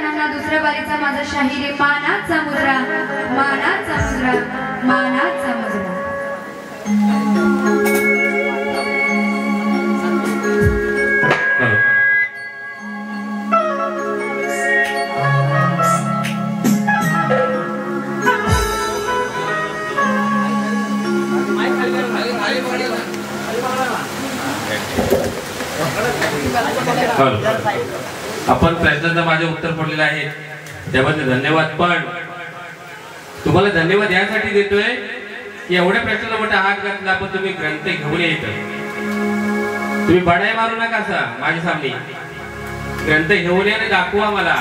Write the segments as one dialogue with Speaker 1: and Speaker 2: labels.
Speaker 1: सर्वांना दुसऱ्या बारीचा माझा शाहीर आहे मानाचा मुजरा, मानाचा मुजरा, मानाचा मुजरा.
Speaker 2: आपण प्रश्नाचं माझे उत्तर पडलेलं आहे त्याबद्दल धन्यवाद. पण तुम्हाला धन्यवाद यासाठी देतोय की एवढ्या प्रश्नाला मोठा हात घातला पण तुम्ही ग्रंथ घेऊन येत. तुम्ही बडाई मारू नका असा माझ्या सामने. ग्रंथ घेऊन या आणि दाखवा मला.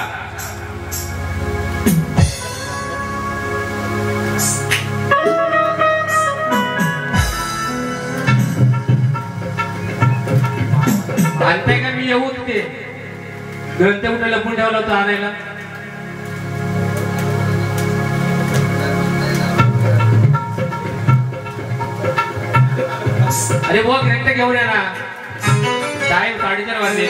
Speaker 2: आणताय का मी येऊ ते ग्रंथ कुठे लपून ठेवला होता आणायला. अरे वो ग्रंथ घेऊन या ना. टाइम 4:30 वाजले.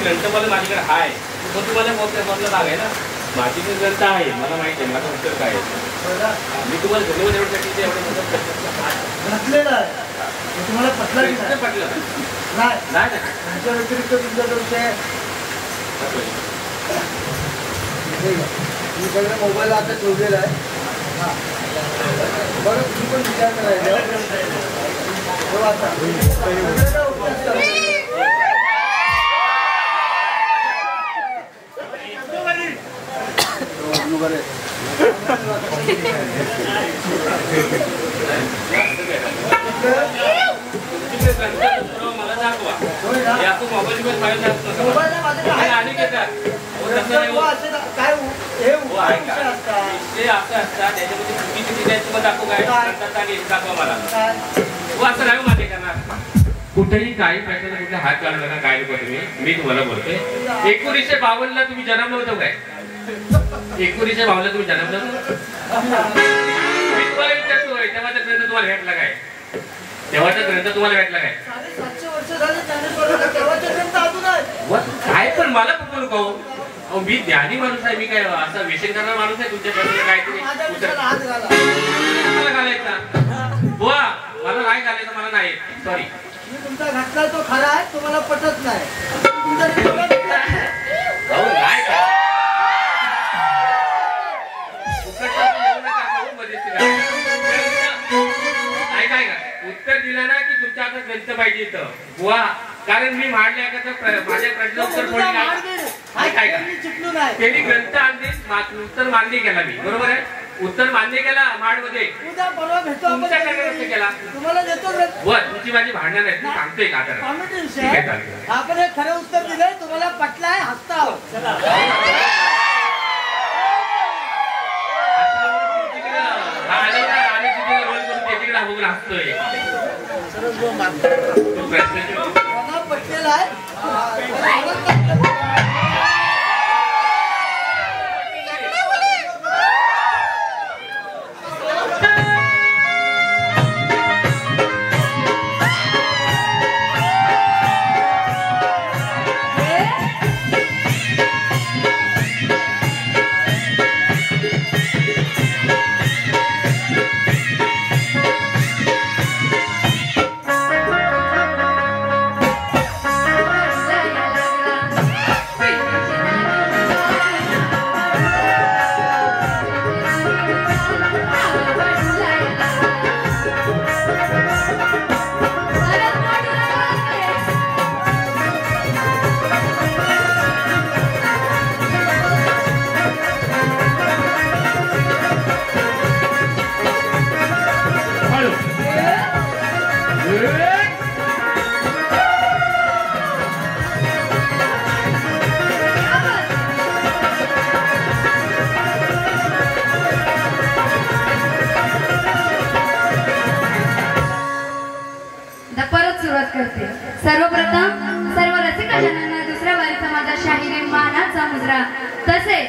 Speaker 2: ग्रंथ माझ्याकडे आहे मग तुम्हाला मधलं भाग आहे ना. माझी ग्रंथ आहे मला माहिती आहे माझं उत्तर काय आहे. मी तुम्हाला धन्यवाद एवढ्यासाठी
Speaker 3: तुम्हाला पटलं
Speaker 2: नाही
Speaker 3: त्याच्या व्यतिरिक्त तुमच्याकडे विषय मी सगळं मोबाईल आता ठेवलेला आहे. बरं तुम्ही पण विचार करायचा आता बरे
Speaker 2: मला दाखवा. मोबाईल कुठेही काही प्रश्नाचा कुठे हात घालू नका. काय नको तुम्ही. मी तुम्हाला बोलतोय 1952 ला तुम्ही जन्मलं होतं काय. 1952 ला तुम्ही जन्मलं होतं. मी तुम्हाला विचारतोय तेव्हाचा ग्रंथ तुम्हाला भेटला काय. तेव्हाचा ग्रंथ तुम्हाला भेटला काय.
Speaker 3: 750 वर्ष झाले तेव्हाचा ग्रंथ अजून आहे.
Speaker 2: काय पण मला कुठून कहू. मी ज्ञानी माणूस आहे. मी काय असा विषय करणारा माणूस आहे. तुमच्या काहीतरी घालायचा बुवा मला नाही घालायचं. मला नाही सॉरी.
Speaker 3: मी तुमचा घातला तो खरा आहे. तुम्हाला पटत नाही.
Speaker 2: उत्तर दिलं ना की तुमच्या आता ग्रंथ पाहिजे इथं बुवा. कारण मी मांडल्या माझ्या प्रश्न उत्तर त्यांनी ग्रंथ आणली उत्तर मान्य केला. मी बरोबर आहे. उत्तर मान्य केला माडमध्ये केला.
Speaker 3: तुम्हाला देतो
Speaker 2: तुमची माझी भांडण आहेत. मी सांगतोय का
Speaker 3: आपण हे खरं उत्तर दिलंय. तुम्हाला पटलाय. हसता
Speaker 2: हसतोय
Speaker 3: पटलेला आहे.
Speaker 1: सर्वप्रथम सर्व रसिकजनांना दुसऱ्या वारीचा माझा शाहिरी मानाचा मुजरा, तसेच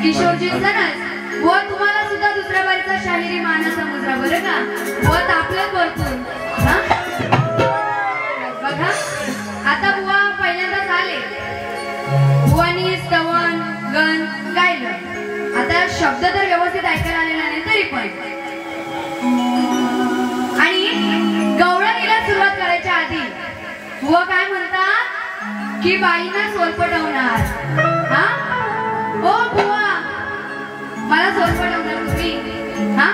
Speaker 1: किशोरजी सनस व तुम्हाला सुद्धा दुसऱ्या वारीचा शाहिरी मानाचा मुजरा, बरं का? व तापलं करतून बघा. आता बुवा पहिल्यांदाच आले, बुवानी स्तवन गण गायलं. आता शब्द तर व्यवस्थित ऐकायला आलेला नाही तरी पण, आणि गवळणीला सुरुवात करायच्या आधी बुवा काय म्हणतात की बाईंना सोलपटवणार. हा ओ बुवा, मला सोलपटवणार तुम्ही? हा,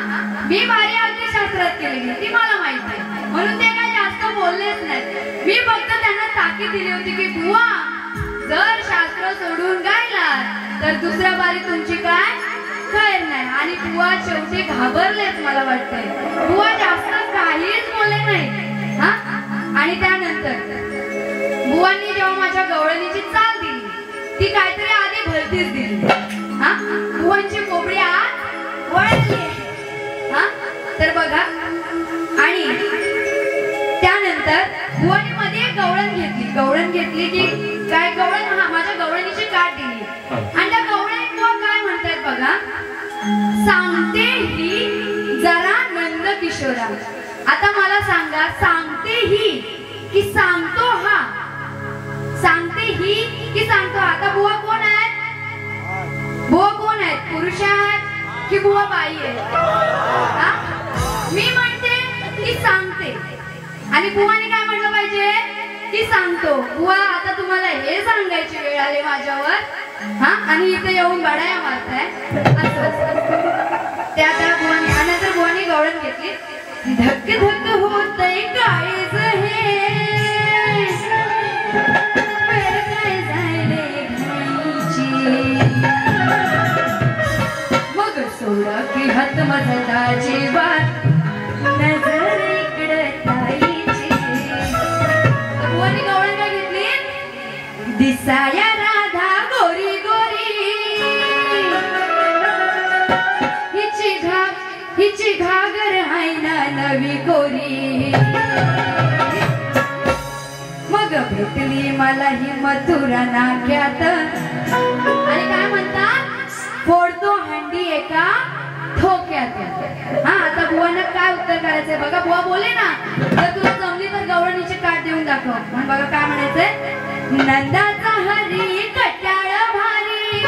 Speaker 1: मी बारी अगदी शास्त्रात केलेली ती मला माहित आहे, म्हणून ते काय जास्त बोललेच नाही. मी फक्त त्यांना ताकीद दिली होती की बुवा जर शास्त्र सोडून गायला तर दुसऱ्या बारी तुमची काय खैर नाही. आणि बुवा शेवटी घाबरलेच मला वाटतंय. बुवा जास्त काहीच बोलले नाही. हा, आणि त्यानंतर बुवांनी जेव्हा माझ्या गवळणीची चाल दिली ती काहीतरी आधी भलतीच दिली. हा, बुवांची कोपडी आत वळली. हा, तर बघा, आणि त्यानंतर बुवांनी मध्ये एक गवळण घेतली की काय गवळण, हा माझ्या गवळणीची काठ दिली. आणि त्या गवळणीत बुवा काय म्हणतात बघा, सांगते ही जरा नंद किशोरा. आता मला सांगा, सांगते ही की सांगतो हा? सांगते ही की सांगतो? आता बुवा कोण आहेत? बुवा कोण आहेत? पुरुष आहेत की बुवा बाई आहे? हा, मी म्हणते की सांगते, आणि बुवाने काय म्हटलं पाहिजे की सांगतो. बुवा आता तुम्हाला हे सांगायची वेळ आली माझ्यावर, हा, आणि इथे येऊन बडाया मारताय असं. त्या बुवाने, आणि नंतर बुवाने गवळण घेतली. धक धक होतय काळीज हे, काय जायले घाईची, मग सोडा की हात मजताची बात, नजर इकडं ताईची. बुवाने गवळण काय घेतली? दिसाया राधा गोरी गोरी, हिची घागर हाय ना नवी कोरी. मग भेटली मला ही मथुरा नाक्यात, आणि काय म्हणतात, फोडतो हंडी एका ठोक्यात. हा, आता बुवांना काय उत्तर करायचंय बघा. बुवा बोले ना, जर तुला जमली तर गवळणीची काठ देऊन दाखव. म्हणून बघा काय म्हणायचंय, नंदाचा हरी कट्याळ भारी.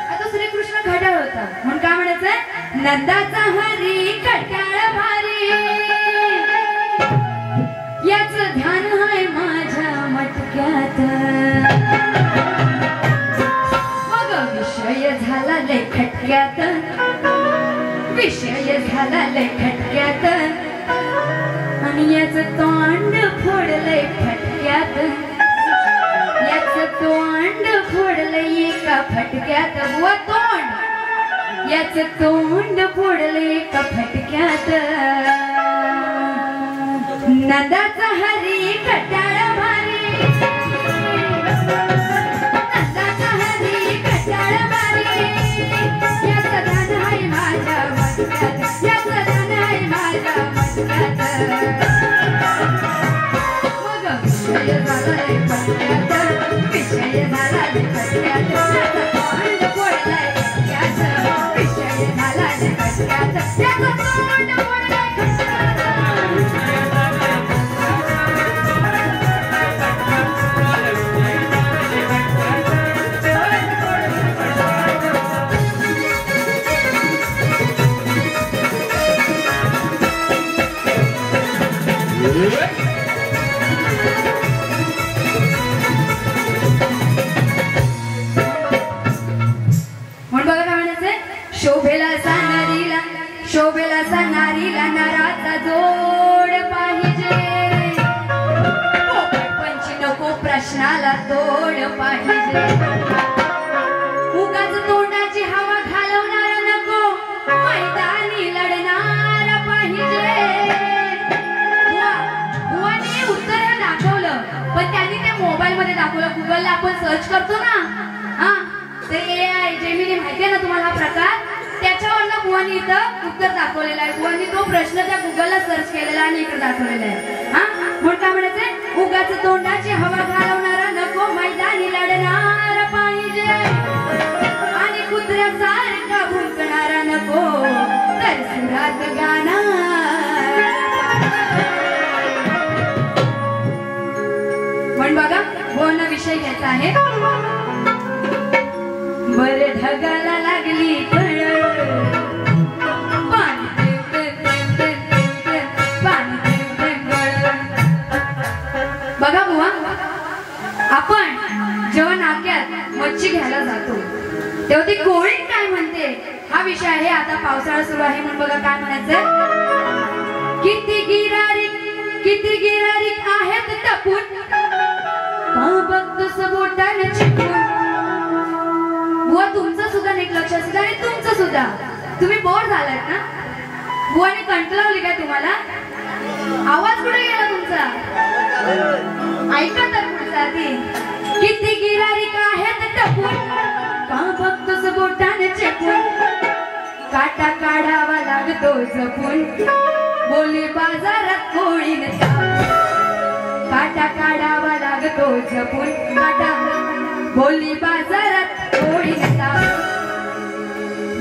Speaker 1: आता श्रीकृष्ण घड्याळ होता, म्हणून काय म्हणायचंय, नंदाचा हरी कट्याळ भारी, याच ध्यान हाय माझ्या मटक्यात. मग विषय झाला लय खटक्यात, विषय झाला लय खटक्यात, आणि याच तोंड फोडलंय फटक्यात, याच तोंड फोडलंय एका फटक्यात. बुवा तोंड, याच तोंड फोडलंय एका फटक्यात. नंदाचा हरी कट्याळ भारी, नंदाचा हरी कट्याळ भारी, याच ध्यान हाय माझ्या मटक्यात, याच ध्यान हाय माझ्या मटक्यात. मग विषय झाला रे फटक्यात, विषय झाला रे फटक्यात, याचा तोंड फोडलाय फटक्यात, विषय झाला रे फटक्यात, याचा तोंड फोडलाय फटक्यात. शोभेला नारीला नाराचा जोड पाहिजे, पंची नको प्रश्नाला तोड पाहिजे, उगाच तोंडाची हवा घालवणार नको, मैदानी लढणार पाहिजे. बुवाने उत्तर हे दाखवलं, पण त्यांनी ते मोबाईल मध्ये दाखवलं. गुगलला आपण सर्च करतो ना, हा, ते AI जेमिनी माहितीये ना तुम्हाला हा प्रकार, त्याच्यावरनं बुवानी इथं उत्तर दाखवलेलं आहे. बुवानी तो प्रश्न त्या गुगलला सर्च केलेला आणि इकडे दाखवलेला आहे. हा, म्हणून काय म्हणायचंय, उगाच तोंडाची हवा घालवणारा नको, मैदानी लढणारा पाहिजे, आणि कुत्र्यासारखा भुंकणारा नको, तर सुरात गाणार. पण बघा बोलणं विषय घ्यायचा आहे. बर ढगाला लागली फळ, बघा बुवा, आपण जेव्हा नाक्यात मच्छी घ्यायला जातो तेव्हा ती कोळी काय म्हणते हा विषय आहे. आता पावसाळा सुरू आहे म्हणून बघा काय म्हणायचंय, किती गिरारिक आहेत टपून, का बघतोस बोटाने चिपून. बुवा तुमचं सुद्धा नीट लक्ष असू आणि तुमचं सुद्धा. तुम्ही बोर झालात ना, बुवाने कंटाळवली काय तुम्हाला? आवाज कुठे गेला तुमचा? ऐका तर पुढचा ती. किती गिरारिक आहेत टपून, का बघतोस बोटाने चेपून, काटा काढावा लागतो जपून, बोली बाजारात कोळीने काटा काढावा लागतो जपून, काटा बोली बाजारात कोळीने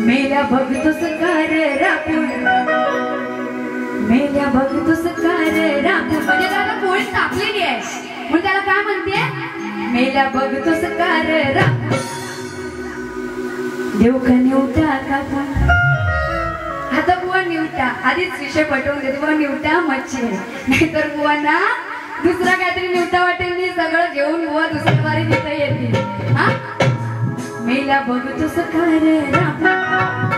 Speaker 1: मेल्या बघतोस कार रापून, मेल्या बघतोस कार रापून. म्हणजे त्याला कोळी तापलेली आहे म्हणून त्याला काय म्हणते, मेल्या बघतोस कार रापून, देव का निवटा कापून. आता बुवा निवटा, आधीच विषय पटवून देतो, बुवा निवटा मच्छी आहे, नाहीतर बुवांना दुसरा काहीतरी निवटा वाटेल नाही, सगळं घेऊन बुवा दुसऱ्या वारी तिथं येतील. हा, मेल्या बघतोस कार रापून,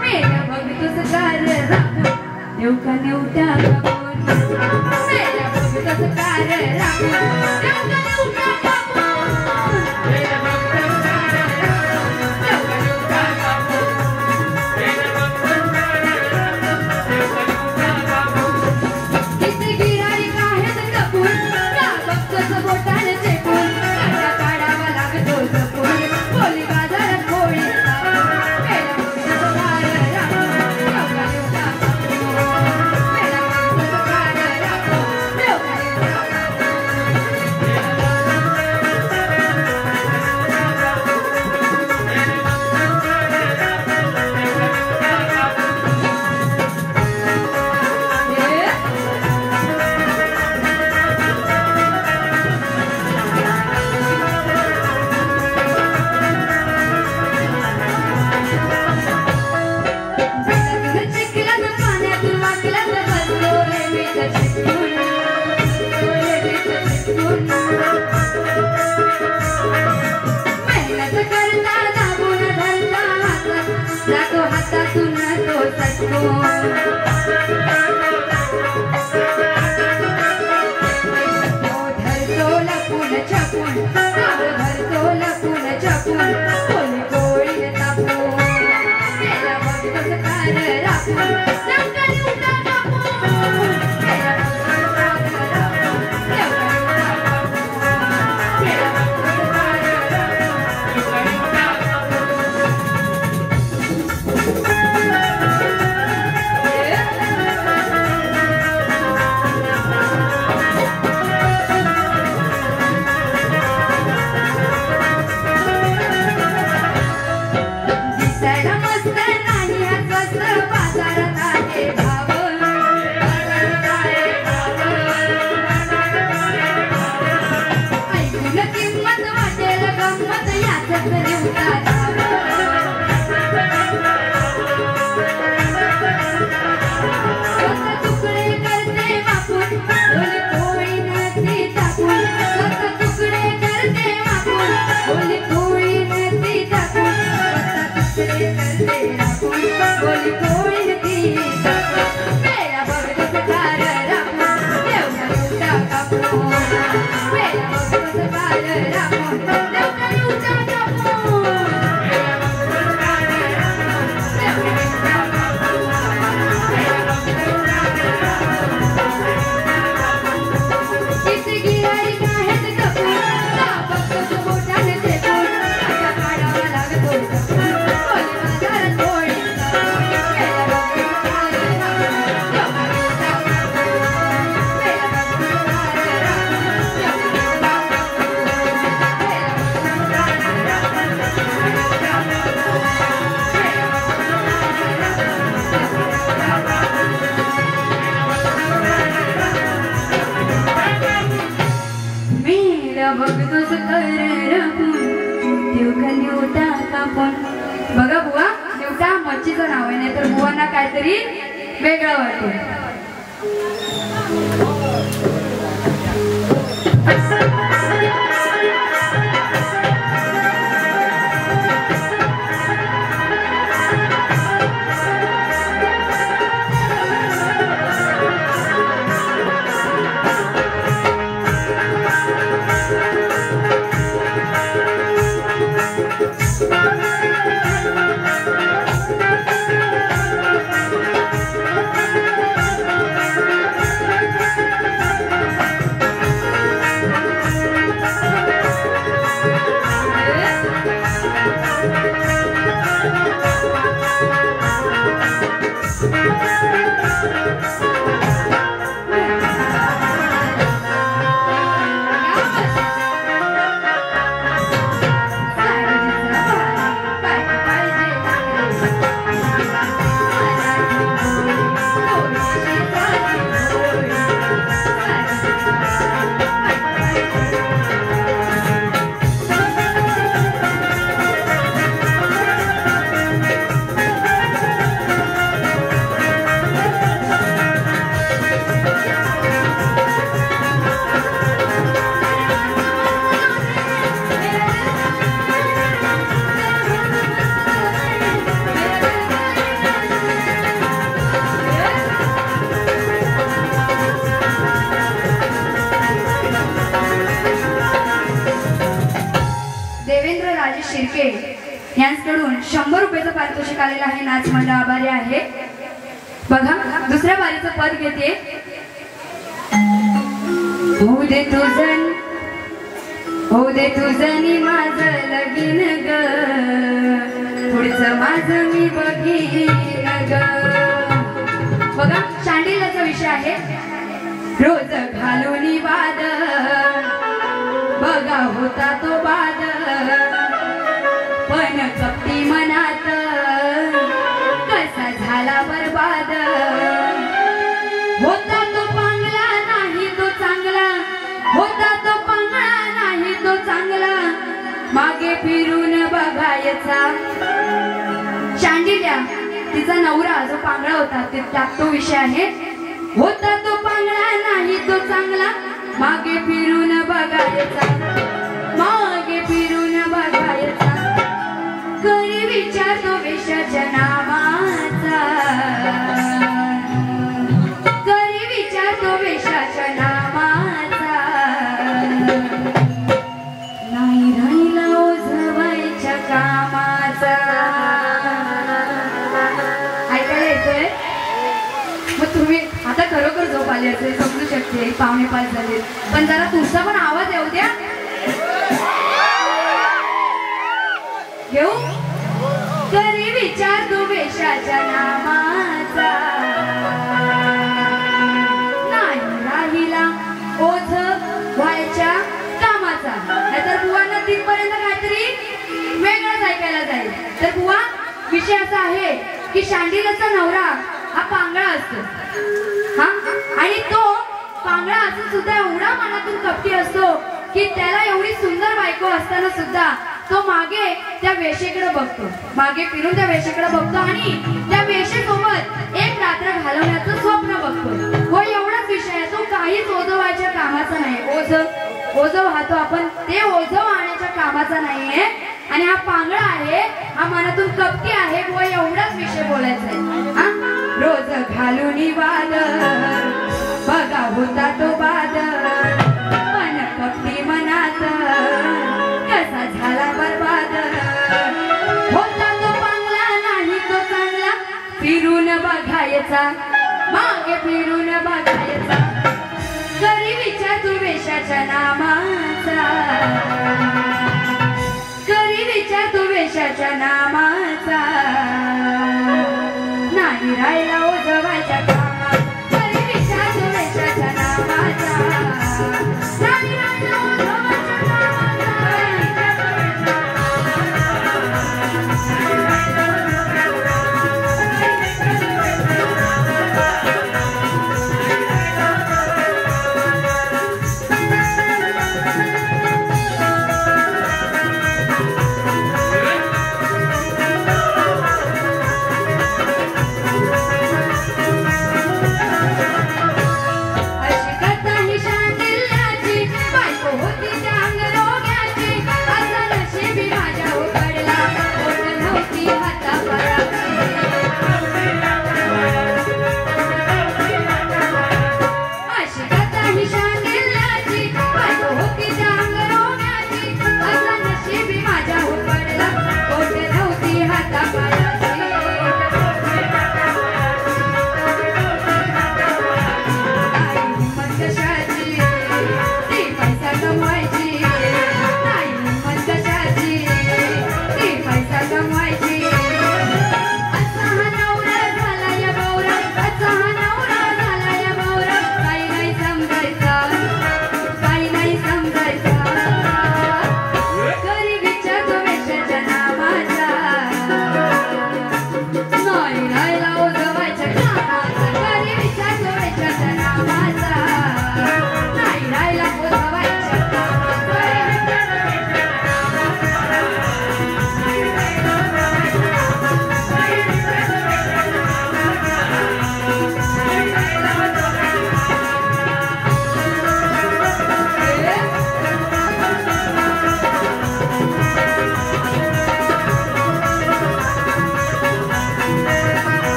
Speaker 1: मेल्या बघतोस कार रापून, देव का निवटा कापून, मेल्या बघतोस कार रापून, देव का निवटा कापून, मेल्या बघतोस कार रापून, देव का निवटा कापून, मेल्या बघतोस कार रापून, देव का निवटा कापून. किती गिरारिक आहेत टपून, का बघतोस बोटाने चेपून, काटा काढावा लागतो जपून, बोली बाजारात कोळी मेल्या बघतोस कार रापून, देव का निवटा कापून, मेल्या बघतोस कार रापून, देव का निवटा मेहनत करता दाबून धरता हातात, जातो हातातून तो सटकून. धरतो लपून छपून, धरतो लपून छपून, कोणी कोळीने तापून, मेल्या बघतोस कार रापून, देव का निवटा कापून, मेल्या बघतोस कार रापून, देव का निवटा कापून, मेल्या बघतोस कार रापून, देव का निवटा दिसायला मस्त नाही हा स्वस्त, बाजारात आहे भाव, बाजारात आहे भाव. ऐकून किंमत वाटेल गंमत, याचच निवटा जाव. स्वतः तुकडे करते वापून, बोली कोळी नदी टाकून, स्वतः तुकडे करते वापून, बोली कोळी नदी टाकून, स्वतः तुकडे करते आमचीचं नाव आहे, नाही तर बुवांना काहीतरी वेगळं वाटतं. यांकडून 100 रुपयाचं पारितोषिक आलेलं आहे. नाच मंडळ आभारी आहे. बघा दुसऱ्या बारीचं पद घेते. होऊ दे तुझं माझं लगीन ग, पुढचं माझं मी बघीन ग. बघा शांडिल्याचा विषय आहे. रोज घालून बाद बघा होता तो बाद, पण कपटी मनात कसा झाला बरबाद. होता तो पांगला नाही तो चांगला, होता तो पांगळा नाही तो चांगला, मागे फिरून बघायचा. शांडिल्या तिचा नवरा जो पांगळा होता त्यात तो विषय आहे. होता तो पांगळा नाही तो चांगला, मागे फिरून बघायचा, मागे फिरून बघायचा. करी विचार तो वेशाच्या नावाचा, करी विचार तो वेशाच्या नावाचा. नाही राहिला ओझवायच्या कामाचा. ऐकायला येतोय? मग तुम्ही आता खरोखर झोप आली असेल, समजू शकते 5:45 झाले, पण जरा तुमचा पण आवाज येऊ द्या. घेऊ करी विचार तू वेशाच्या नामाचा, नाही राहिला ओझ व्हायच्या कामाचा. नाहीतर बुवांना 3 पर्यंत काहीतरी वेगळंच ऐकायला जाईल. तर बुवा विषय असा आहे की शांडिल्याचा नवरा हा पांगळा असतो. हा, आणि तो पांगळा असून सुद्धा एवढा मनातून कपटी असतो की त्याला एवढी सुंदर बायको असताना सुद्धा तो मागे त्या वेशेकडे बघतो, मागे फिरून त्या वेशेकडे बघतो आणि त्या वेशेसोबत एक रात्र घालवण्याचं स्वप्न बघतो. व एवढाच विषय आहे, तो काहीच ओझवायच्या कामाचा नाही. ओझ वाहतो आपण, ते ओझ वाहण्याच्या कामाचा नाहीये. आणि हा पांगळा आहे, हा मनातून कपटी आहे. व एवढाच विषय बोलायचा आहे. हा, रोज घालून बाद बघा होता तो बाद, पण कपटी मनात कसा झाला बरबाद. होता तो पांगला नाही तो चांगला, फिरून बघायचा, मागे फिरून बघायचा. करी विचार तू वेशाच्या नामाचा, करी विचार तू वेशाच्या नामाचा. नाही राहिला ओझवायच्या कामात, करी विचार तू वेशाच्या नामाचा. नाही राहिला ओझवायच्या कामाचा.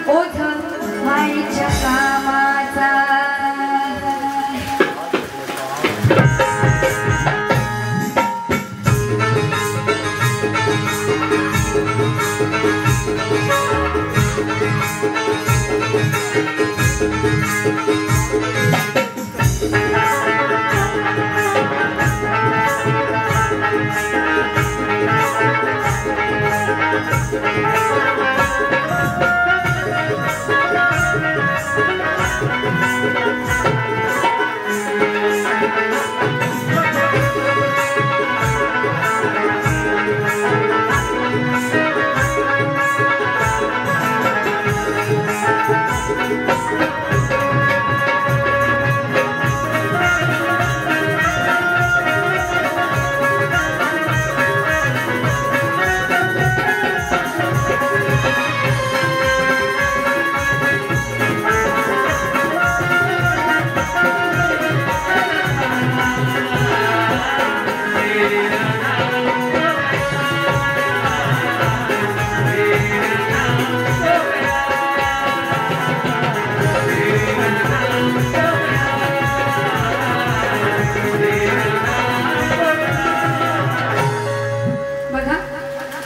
Speaker 1: ओझ व्हायच्या कामाचा.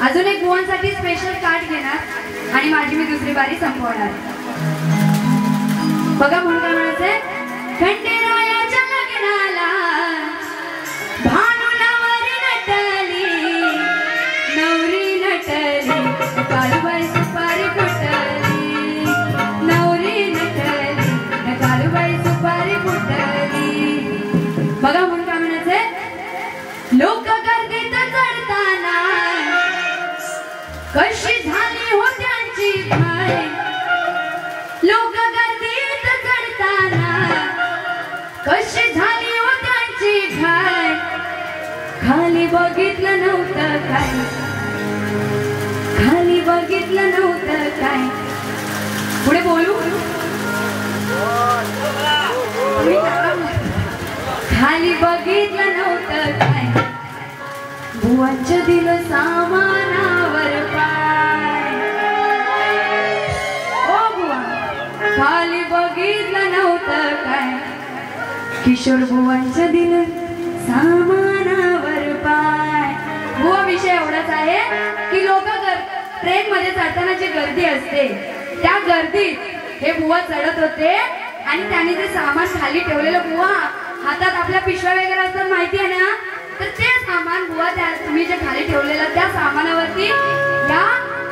Speaker 1: अजून एक बुवांसाठी स्पेशल कार्ड घेणार आणि माझी मी दुसरी बारी संपवणार. बघा म्हणून काय म्हणायचंय. खंडेरायाच्या लग्नाला भानुलावरी नटली, नवरी नटली, काळूबाई सुपारी फुटली, नवरी नटली, काळूबाई सुपारी फुटली. बघा म्हणून काय म्हणायचंय. लोक गर्दीत चढताना कशी झाली हो त्यांची घाई, लोक गर्दीत चढताना कशी झाली हो त्यांची घाई. खाली बघितलं नव्हतं काय, खाली बघितलं नव्हतं काय. पुढे बोलू. खाली बघितलं नव्हतं काय, बुवांच्या दिलं सामानावर पाय. ओ बुवा खाली बघितलं नव्हतं काय, किशोर बुवांच्या दिलं सामानावर पाय. बुवा विषय एवढाच आहे की लोक ट्रेन मध्ये चढताना जी गर्दी असते त्या गर्दीत हे बुवा चढत होते आणि त्यांनी जे सामान खाली ठेवलेलं, बुवा हातात आपल्या पिशव्या वगैरे असतात माहिती आहे ना, तर ते सामान बुवा त्या तुम्ही जे खाली ठेवलेलं त्या सामानावरती या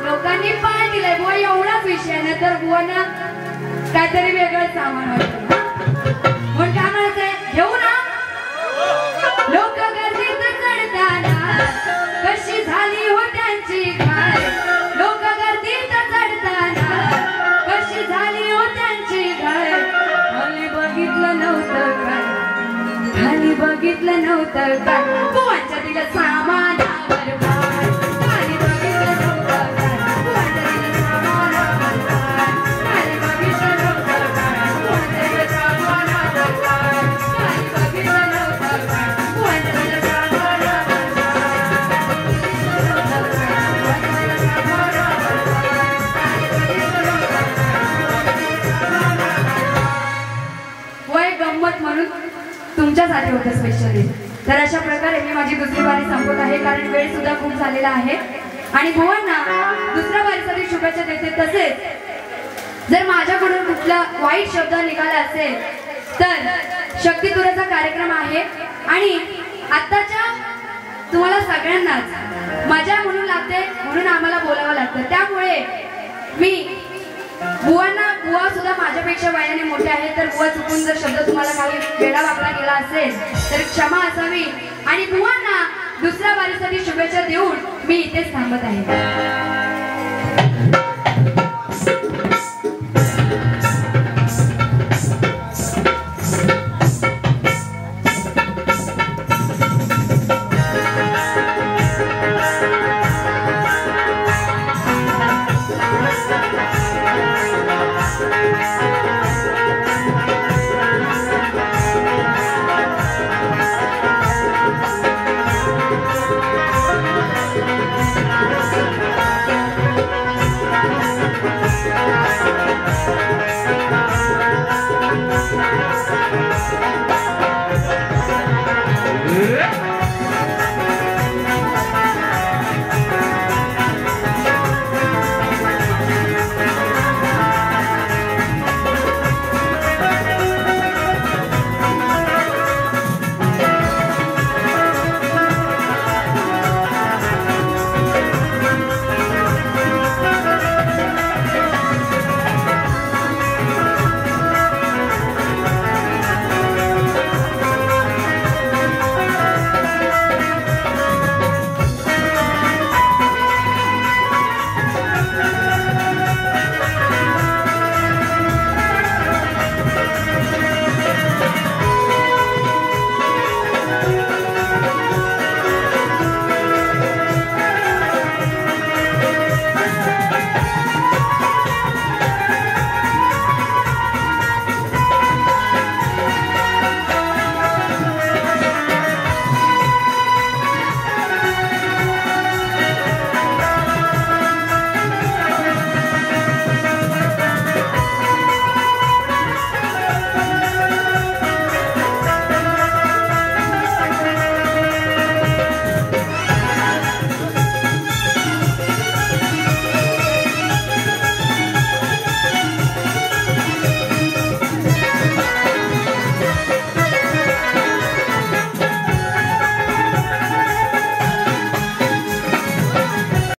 Speaker 1: लोकांनी पाय दिलाय. बुवा एवढाच विषय नाही तर बुवांना काहीतरी वेगळं सामान वाटतं. म्हणून काय म्हणायचंय. घेऊ ना. लोक गर्दीत चढताना कशी झाली हो त्यांची घाई, लोक गर्दीत चढताना कशी झाली हो त्यांची घाई. खाली बघितलं नव्हतं काय, खाली बघितलं नव्हतं काय, बुवांच्या दिलं सामानावर पाय. खाली बघितलं नव्हतं काय, बुवांच्या दिलं सामानावर पाय. खाली बघितलं नव्हतं काय, बुवांच्या दिलं सामानावर पाय. खाली बघितलं नव्हतं काय, बुवांच्या दिलं सामानावर पाय. वय गंमत म्हणून तुमच्यासाठी होतं स्पेशली. तर अशा प्रकारे मी माझी दुसरी बारी संपवत आहे कारण वेळ सुद्धा खूप झालेला आहे आणि बुवांना दुसऱ्या बारीसाठी शुभेच्छा देते. तसेच जर माझ्याकडून कुठला वाईट शब्द निघाला असेल तर शक्तितुराचा कार्यक्रम आहे आणि आत्ताच्या तुम्हाला सगळ्यांनाच मजा म्हणून लागते म्हणून आम्हाला बोलावं लागतं. त्यामुळे मी बुवा सुद्धा माझ्यापेक्षा वयाने मोठे आहेत तर बुवा चुकून जर शब्द तुम्हाला काही वेळा वापरा गेला असेल तर क्षमा असावी आणि बुवांना दुसऱ्या बारीसाठी शुभेच्छा देऊन मी इथेच थांबत आहे. रे